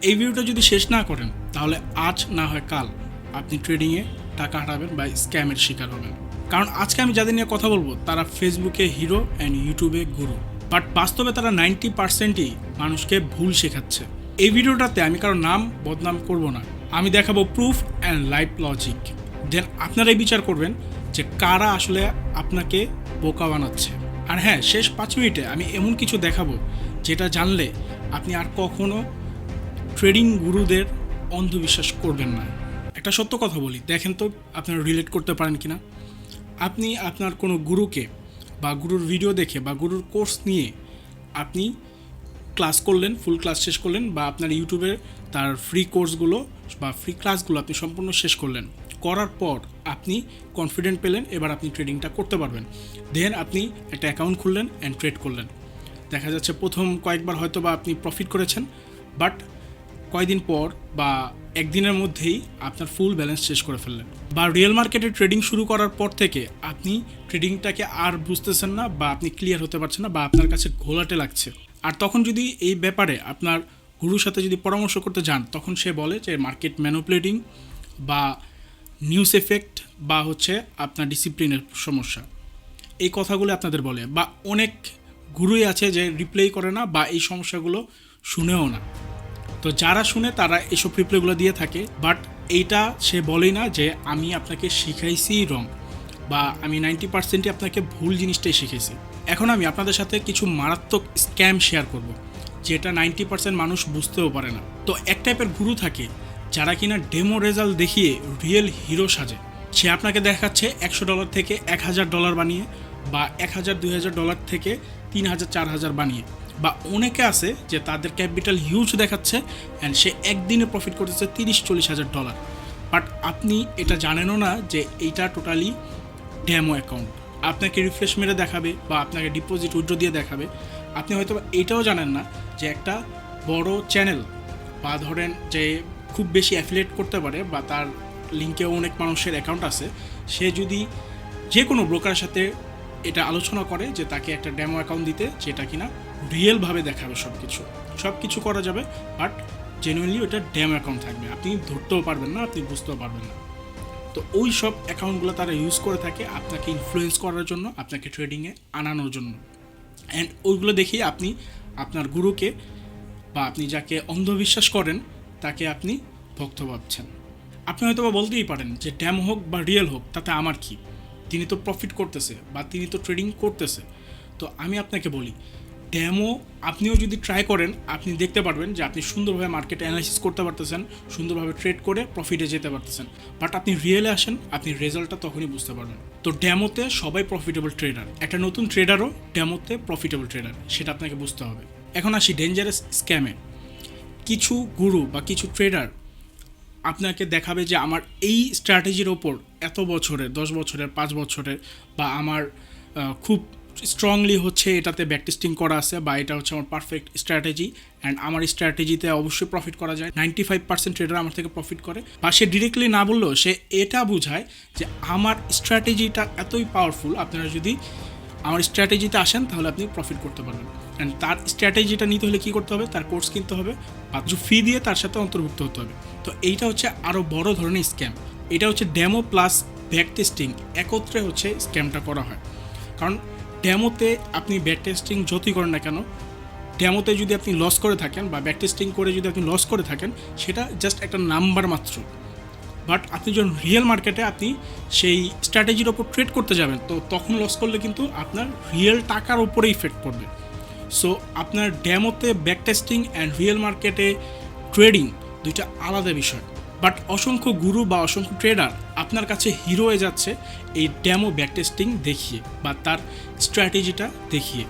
এই ভিডিওটা যদি শেষ না করেন তাহলে আজ না হয় কাল আপনি ট্রেডিংয়ে টাকা হারাবেন বা স্ক্যামের শিকার হবেন। কারণ আজকে আমি যাদের নিয়ে কথা বলবো তারা ফেসবুকে হিরো অ্যান্ড ইউটিউবে গুরু, বাট বাস্তবে তারা 90%ই মানুষকে ভুল শেখাচ্ছে। এই ভিডিওটাতে আমি কারো নাম বদনাম করব না, আমি দেখাবো প্রুফ অ্যান্ড লাইভ লজিক। দেন আপনারাই বিচার করবেন যে কারা আসলে আপনাকে বোকা বানাচ্ছে। আর হ্যাঁ, শেষ 5 মিনিটে আমি এমন কিছু দেখাবো যেটা জানলে আপনি আর কখনো ট্রেডিং গুরুদের অন্ধবিশ্বাস করবেন না। একটা সত্য কথা বলি, দেখেন তো আপনারা রিলেট করতে পারেন কিনা। আপনি আপনার কোনো গুরুকে বা গুরুর ভিডিও দেখে বা গুরুর কোর্স নিয়ে আপনি ক্লাস করলেন, ফুল ক্লাস শেষ করলেন, বা আপনার ইউটিউবে তার ফ্রি কোর্সগুলো বা ফ্রি ক্লাসগুলো আপনি সম্পূর্ণ শেষ করলেন, করার পর আপনি কনফিডেন্ট পেলেন এবার আপনি ট্রেডিংটা করতে পারবেন। দেন আপনি একটা অ্যাকাউন্ট খুললেন অ্যান্ড ট্রেড করলেন। দেখা যাচ্ছে প্রথম কয়েকবার হয়তো বা আপনি প্রফিট করেছেন, বাট কয়েকদিন পর বা একদিনের মধ্যেই আপনার ফুল ব্যালেন্স শেষ করে ফেললেন। বা রিয়েল মার্কেটে ট্রেডিং শুরু করার পর থেকে আপনি ট্রেডিংটাকে আর বুঝতেছেন না, বা আপনি ক্লিয়ার হতে পারছেন না, বা আপনার কাছে ঘোলাটে লাগছে। আর তখন যদি এই ব্যাপারে আপনার গুরুর সাথে যদি পরামর্শ করতে যান, তখন সে বলে যে মার্কেট ম্যানিপুলেটিং বা নিউজ এফেক্ট বা হচ্ছে আপনার ডিসিপ্লিনের সমস্যা, এই কথাগুলো আপনাদের বলে। বা অনেক গুরুই আছে যে রিপ্লাই করে না বা এই সমস্যাগুলো শুনেও না। তো যারা শুনে তারা এসব রিপ্লাইগুলো দিয়ে থাকে, বাট এইটা সে বলেই না যে আমি আপনাকে শিখাইছি রং, বা আমি 90%ই আপনাকে ভুল জিনিসটাই শিখেছি। এখন আমি আপনাদের সাথে কিছু মারাত্মক স্ক্যাম শেয়ার করব যেটা 90% মানুষ বুঝতেও পারে না। তো এক টাইপের গুরু থাকে যারা কিনা ডেমো রেজাল্ট দেখিয়ে রিয়েল হিরো সাজে। সে আপনাকে দেখাচ্ছে $100 থেকে $1000 বানিয়ে, বা $1000-2000 থেকে $3000-4000 বানিয়ে। বা অনেকে আছে যে তাদের ক্যাপিটাল হিউজ দেখাচ্ছে অ্যান্ড সে একদিনে প্রফিট করতেছে $30-40 হাজার। বাট আপনি এটা জানেনও না যে এইটা টোটালি ডেমো অ্যাকাউন্ট। আপনাকে রিফ্রেশ মেরে দেখাবে বা আপনাকে ডিপোজিট উইথড্র দিয়ে দেখাবে। আপনি হয়তো এইটাও জানেন না যে একটা বড় চ্যানেল বা ধরেন যে খুব বেশি অ্যাফিলিয়েট করতে পারে বা তার লিঙ্কেও অনেক মানুষের অ্যাকাউন্ট আছে, সে যদি যে কোনো ব্রোকারের সাথে এটা আলোচনা করে যে তাকে একটা ডেমো অ্যাকাউন্ট দিতে, যেটা কিনা রিয়েলভাবে দেখাবে, সব কিছু করা যাবে, বাট জেনুইনলি ওটা ডেমো অ্যাকাউন্ট থাকবে, আপনি ধরতেও পারবেন না, আপনি বুঝতেও পারবেন না। তো ওই সব অ্যাকাউন্টগুলো তারা ইউজ করে থাকে আপনাকে ইনফ্লুয়েন্স করার জন্য, আপনাকে ট্রেডিংয়ে আনানোর জন্য। অ্যান্ড ওইগুলো দেখেই আপনি আপনার গুরুকে বা আপনি যাকে অন্ধবিশ্বাস করেন তাকে আপনি ভক্ত ভাবছেন। আপনি হয়তো বা বলতেই পারেন যে ড্যামো হোক বা রিয়েল হোক তাতে আমার কি, তিনি তো প্রফিট করতেছে বা তিনি তো ট্রেডিং করতেছে। তো আমি আপনাকে বলি, ড্যামো আপনিও যদি ট্রাই করেন আপনি দেখতে পারবেন যে আপনি সুন্দরভাবে মার্কেট অ্যানালাইসিস করতে পারতেছেন, সুন্দরভাবে ট্রেড করে প্রফিটে যেতে পারতেছেন। বাট আপনি রিয়েলে আসেন, আপনি রেজাল্টটা তখনই বুঝতে পারবেন। তো ড্যামোতে সবাই প্রফিটেবল ট্রেডার, একটা নতুন ট্রেডারও ড্যামোতে প্রফিটেবল ট্রেডার, সেটা আপনাকে বুঝতে হবে। এখন আসি ডেঞ্জারাস স্ক্যামে। কিছু গুরু বা কিছু ট্রেডার আপনাকে দেখাবে যে আমার এই স্ট্র্যাটেজির ওপর এত বছরের, 10 বছরের, 5 বছরের, বা আমার খুব স্ট্রংলি হচ্ছে এটাতে ব্যাকটেস্টিং করা আছে, বা এটা হচ্ছে আমার পারফেক্ট স্ট্র্যাটেজি অ্যান্ড আমার স্ট্র্যাটেজিতে অবশ্যই প্রফিট করা যায়। 95% ট্রেডার আমার থেকে প্রফিট করে। বা সে ডিরেক্টলি না বললেও সে এটা বোঝায় যে আমার স্ট্র্যাটেজিটা এতই পাওয়ারফুল, আপনারা যদি আমার স্ট্র্যাটেজিতে আসেন তাহলে আপনি প্রফিট করতে পারবেন। অ্যান্ড তার স্ট্র্যাটেজিটা নিতে হলে কী করতে হবে, তার কোর্স কিনতে হবে বা কিছু ফি দিয়ে তার সাথে অন্তর্ভুক্ত হতে হবে। তো এইটা হচ্ছে আরও বড় ধরনের স্ক্যাম। এটা হচ্ছে ডেমো প্লাস ব্যাক টেস্টিং একত্রে হচ্ছে স্ক্যামটা করা হয়। কারণ ডেমোতে আপনি ব্যাক টেস্টিং যতই করেন না কেন, ডেমোতে যদি আপনি লস করে থাকেন বা ব্যাক টেস্টিং করে যদি আপনি লস করে থাকেন, সেটা জাস্ট একটা নাম্বার মাত্র। বাট আপনি যখন রিয়েল মার্কেটে আপনি সেই স্ট্র্যাটেজির ওপর ট্রেড করতে যাবেন, তো তখন লস করলে কিন্তু আপনার রিয়েল টাকার ওপরে ইফেক্ট পড়বে। সো আপনার ডেমোতে ব্যাক টেস্টিং অ্যান্ড রিয়েল মার্কেটে ট্রেডিং দুইটা আলাদা বিষয়। বাট অসংখ্য গুরু বা অসংখ্য ট্রেডার আপনার কাছে হিরো হয়ে যাচ্ছে এই ডেমো ব্যাক টেস্টিং দেখিয়ে বা তার স্ট্র্যাটেজিটা দেখিয়ে।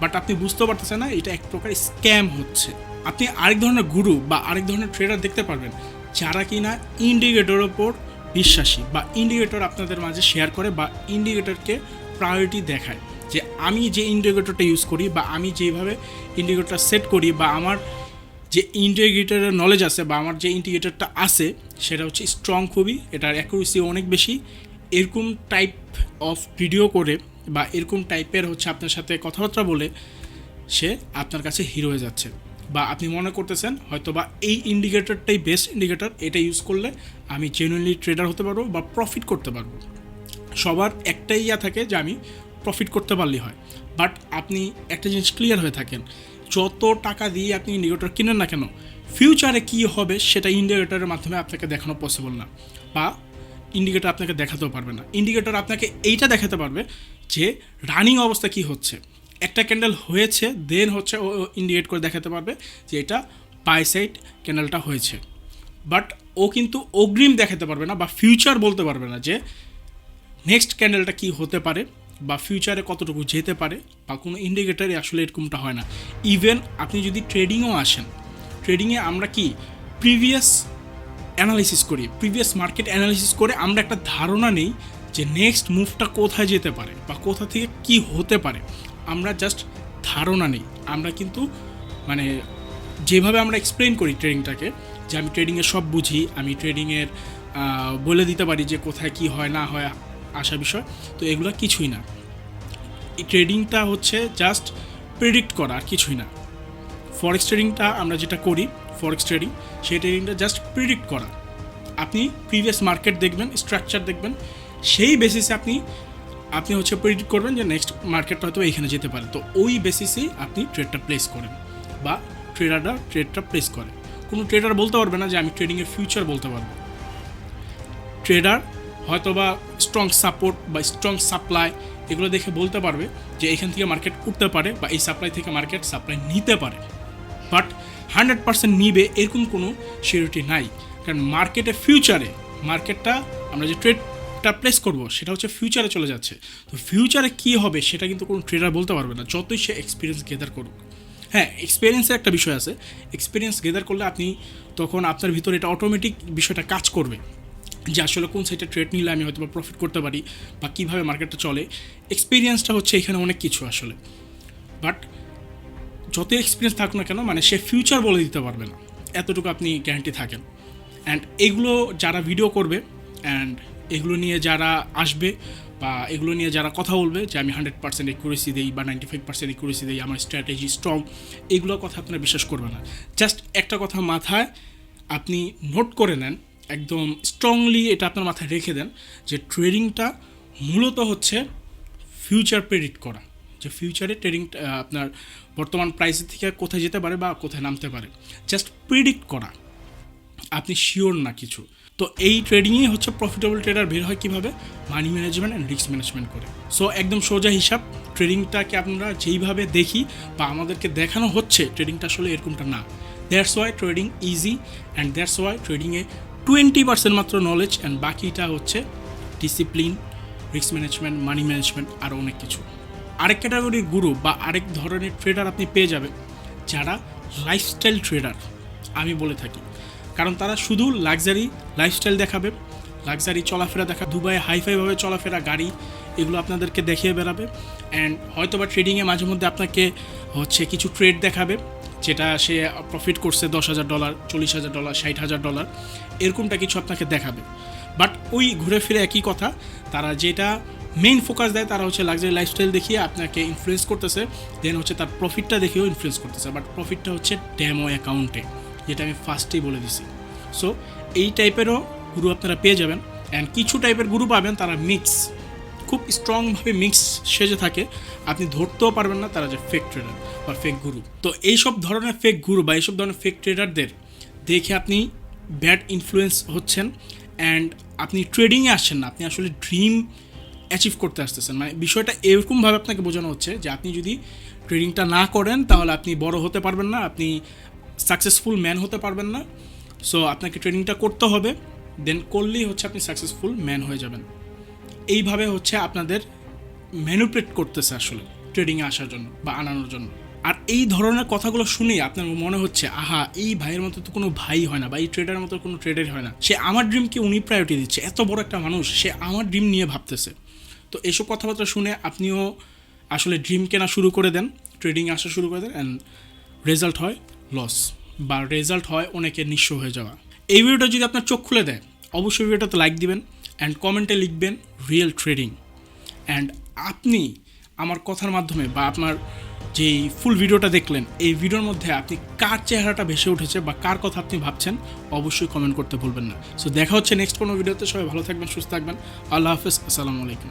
বাট আপনি বুঝতে পারতেছেন না এটা এক প্রকার স্ক্যাম হচ্ছে। আপনি আরেক ধরনের গুরু বা আরেক ধরনের ট্রেডার দেখতে পারবেন যারা কিনা ইন্ডিকেটরের ওপর বিশ্বাসী, বা ইন্ডিকেটর আপনাদের মাঝে শেয়ার করে, বা ইন্ডিকেটরকে প্রায়োরিটি দেখায় যে আমি যে ইন্ডিকেটরটা ইউজ করি বা আমি যেভাবে ইন্ডিকেটরটা সেট করি বা আমার যে ইন্ডিকেটরের নলেজ আছে বা আমার যে ইন্ডিকেটরটা আছে সেটা হচ্ছে স্ট্রং খুবই, এটার অ্যাকুরেসি অনেক বেশি। এরকম টাইপ অফ ভিডিও করে বা এরকম টাইপের হচ্ছে আপনার সাথে কথাবার্তা বলে সে আপনার কাছে হিরো হয়ে যাচ্ছে। বা আপনি মনে করতেছেন হয়তো বা এই ইন্ডিকেটরটাই বেস্ট ইন্ডিকেটর, এটা ইউজ করলে আমি জেনুইনলি ট্রেডার হতে পারবো বা প্রফিট করতে পারবো। সবার একটাই ইয়া থাকে যে আমি প্রফিট করতে পারলেই হয়, বাট আপনি একটা জিনিস ক্লিয়ার হয়ে থাকেন, যত টাকা দিয়ে আপনি ইন্ডিকেটর কিনেন না কেন, ফিউচারে কী হবে সেটা ইন্ডিকেটরের মাধ্যমে আপনাকে দেখানো পসিবল না, বা ইন্ডিকেটর আপনাকে দেখাতেও পারবে না। ইন্ডিকেটর আপনাকে এইটা দেখাতে পারবে যে রানিং অবস্থা কি হচ্ছে, একটা ক্যান্ডেল হয়েছে দেন হচ্ছে ও ইন্ডিকেট করে দেখাতে পারবে যে এটা বাই সাইড ক্যান্ডেলটা হয়েছে, বাট ও কিন্তু অগ্রিম দেখাতে পারবে না বা ফিউচার বলতে পারবে না যে নেক্সট ক্যান্ডেলটা কি হতে পারে বা ফিউচারে কতটুকু যেতে পারে, বা কোনো ইন্ডিকেটারে আসলে এরকমটা হয় না। ইভেন আপনি যদি ট্রেডিংও আসেন, ট্রেডিংয়ে আমরা কি প্রিভিয়াস অ্যানালিসিস করি, প্রিভিয়াস মার্কেট অ্যানালিসিস করে আমরা একটা ধারণা নেই যে নেক্সট মুভটা কোথায় যেতে পারে বা কোথা থেকে কি হতে পারে, আমরা জাস্ট ধারণা নেই। আমরা কিন্তু মানে যেভাবে আমরা এক্সপ্লেন করি ট্রেডিংটাকে, যে আমি ট্রেডিংয়ে সব বুঝি, আমি ট্রেডিংয়ের বলে দিতে পারি যে কোথায় কি হয় না হয় আসা বিষয়, তো এগুলো কিছুই না। এই ট্রেডিংটা হচ্ছে জাস্ট প্রেডিক্ট করা, আর কিছুই না। ফরেক্স ট্রেডিংটা আমরা যেটা করি, ফরেক্স ট্রেডিং, সেই ট্রেডিংটা জাস্ট প্রেডিক্ট করা। আপনি প্রিভিয়াস মার্কেট দেখবেন, স্ট্রাকচার দেখবেন, সেই বেসিসে আপনি হচ্ছে প্রেডিক্ট করবেন যে নেক্সট মার্কেটটা হয়তো এইখানে যেতে পারে, তো ওই বেসিসেই আপনি ট্রেডটা প্লেস করেন বা ট্রেডাররা ট্রেডটা প্লেস করে। কোনো ট্রেডার বলতে পারবে না যে আমি ট্রেডিংয়ের ফিউচার বলতে পারবো। ট্রেডার হয়তো বা স্ট্রং সাপোর্ট বা স্ট্রং সাপ্লাই এগুলো দেখে বলতে পারবে যে এখান থেকে মার্কেট উঠতে পারে বা এই সাপ্লাই থেকে মার্কেট সাপ্লাই নিতে পারে, বাট 100% নিবে এরকম কোনো সিউরিটি নাই। কারণ মার্কেটটা আমরা যে ট্রেডটা প্লেস করব সেটা হচ্ছে ফিউচারে চলে যাচ্ছে, তো ফিউচারে কী হবে সেটা কিন্তু কোনো ট্রেডার বলতে পারবে না, যতই সে এক্সপিরিয়েন্স গেদার করুক। হ্যাঁ, এক্সপিরিয়েন্সের একটা বিষয় আছে, এক্সপিরিয়েন্স গেদার করলে আপনি তখন আপনার ভিতরে এটা অটোমেটিক বিষয়টা কাজ করবে যে আসলে কোন সাইডে ট্রেড নিলে আমি হয়তো বা প্রফিট করতে পারি বা কীভাবে মার্কেটটা চলে। এক্সপিরিয়েন্সটা হচ্ছে এখানে অনেক কিছু আসলে, বাট যত এক্সপিরিয়েন্স থাকুক না কেন মানে সে ফিউচার বলে দিতে পারবে না, এতটুকু আপনি গ্যারান্টি থাকেন। অ্যান্ড এগুলো যারা ভিডিও করবে অ্যান্ড এগুলো নিয়ে যারা আসবে বা এগুলো নিয়ে যারা কথা বলবে যে আমি 100% একুরেসি দিই বা 95% একুরেসি দিই, আমার স্ট্র্যাটেজি স্ট্রং, এগুলোর কথা আপনারা বিশ্বাস করবে না। জাস্ট একটা কথা মাথায় আপনি নোট করে নেন, একদম স্ট্রংলি এটা আপনার মাথায় রেখে দেন যে ট্রেডিংটা মূলত হচ্ছে ফিউচার প্রেডিক্ট করা, যে ফিউচারে ট্রেডিংটা আপনার বর্তমান প্রাইসের থেকে কোথায় যেতে পারে বা কোথায় নামতে পারে, জাস্ট প্রেডিক্ট করা, আপনি শিওর না কিছু। তো এই ট্রেডিংই হচ্ছে প্রফিটেবল ট্রেডার বের হয় কীভাবে, money management and risk management করে। সো একদম সোজা হিসাব, ট্রেডিংটাকে আপনারা যেইভাবে দেখি বা আমাদেরকে দেখানো হচ্ছে ট্রেডিংটা আসলে এরকমটা না। That's why trading easy and that's why ট্রেডিংয়ে 20% মাত্র নলেজ অ্যান্ড বাকিটা হচ্ছে discipline, risk management, money management, আরও অনেক কিছু। আরেক ক্যাটাগরির গুরু বা আরেক ধরনের ট্রেডার আপনি পেয়ে যাবেন যারা লাইফস্টাইল ট্রেডার আমি বলে থাকি, কারণ তারা শুধু লাক্সারি লাইফস্টাইল দেখাবে, লাক্সারি চলাফেরা দুবাই হাইফাইভাবে চলাফেরা, গাড়ি, এগুলো আপনাদেরকে দেখিয়ে বেড়াবে। অ্যান্ড হয়তো বা ট্রেডিংয়ে মাঝে মধ্যে আপনাকে হচ্ছে কিছু ট্রেড দেখাবে যেটা সে প্রফিট করছে $10,000, $40,000, $60,000, এরকমটা কিছু আপনাকে দেখাবে। বাট ওই ঘুরে ফিরে একই কথা, তারা যেটা মেইন ফোকাস দেয় তারা হচ্ছে লাক্সারি লাইফস্টাইল দেখিয়ে আপনাকে ইনফ্লুয়েন্স করতেছে, দেন হচ্ছে তার প্রফিটটা দেখেও ইনফ্লুয়েন্স করতেছে, বাট প্রফিটটা হচ্ছে ডেমো অ্যাকাউন্টে, যেটা আমি ফার্স্টেই বলে দিছি। সো এই টাইপেরও গুরু আপনারা পেয়ে যাবেন। অ্যান্ড কিছু টাইপের গুরু পাবেন তারা খুব স্ট্রংভাবে মিক্স সেজে থাকে, আপনি ধরতেও পারবেন না তারা যে ফেক ট্রেডার বা ফেক গুরু। তো এইসব ধরনের ফেক গুরু বা এইসব ধরনের ফেক ট্রেডারদের দেখে আপনি ব্যাড ইনফ্লুয়েন্স হচ্ছেন অ্যান্ড আপনি ট্রেডিংয়ে আসছেন না, আপনি আসলে ড্রিম অ্যাচিভ করতে আসতেছেন। মানে বিষয়টা এরকমভাবে আপনাকে বোঝানো হচ্ছে যে আপনি যদি ট্রেডিংটা না করেন তাহলে আপনি বড় হতে পারবেন না, আপনি সাকসেসফুল ম্যান হতে পারবেন না। সো আপনাকে ট্রেডিংটা করতে হবে, দেন করলেই হচ্ছে আপনি সাকসেসফুল ম্যান হয়ে যাবেন। এইভাবে হচ্ছে আপনাদের ম্যানিপুলেট করতেছে আসলে ট্রেডিংয়ে আসার জন্য বা আনানোর জন্য। আর এই ধরনের কথাগুলো শুনেই আপনার মনে হচ্ছে আহা, এই ভাইয়ের মতো তো কোনো ভাই হয় না বা এই ট্রেডারের মতো কোনো ট্রেডার হয় না, সে আমার ড্রিমকে উনি প্রায়োরিটি দিচ্ছে, এত বড় একটা মানুষ সে আমার ড্রিম নিয়ে ভাবতেছে। তো এইসব কথাবার্তা শুনে আপনিও আসলে ড্রিম কেনা শুরু করে দেন, ট্রেডিং আসা শুরু করে দেন, অ্যান্ড রেজাল্ট হয় লস বা রেজাল্ট হয় অনেকের নিঃস্ব হয়ে যাওয়া। এই ভিডিওটা যদি আপনার চোখ খুলে দেয় অবশ্যই ভিডিওটাতে লাইক দিবেন অ্যান্ড কমেন্টে লিখবেন রিয়েল ট্রেডিং। অ্যান্ড আপনি আমার কথার মাধ্যমে বা আপনার যে ফুল ভিডিওটা দেখলেন, এই ভিডিওর মধ্যে আপনি কার চেহারাটা ভেসে উঠেছে বা কার কথা আপনি ভাবছেন অবশ্যই কমেন্ট করতে ভুলবেন না। সো দেখা হচ্ছে নেক্সট কোনো ভিডিওতে। সবাই ভালো থাকবেন, সুস্থ থাকবেন। আল্লাহ হাফেজ, আসসালামু আলাইকুম।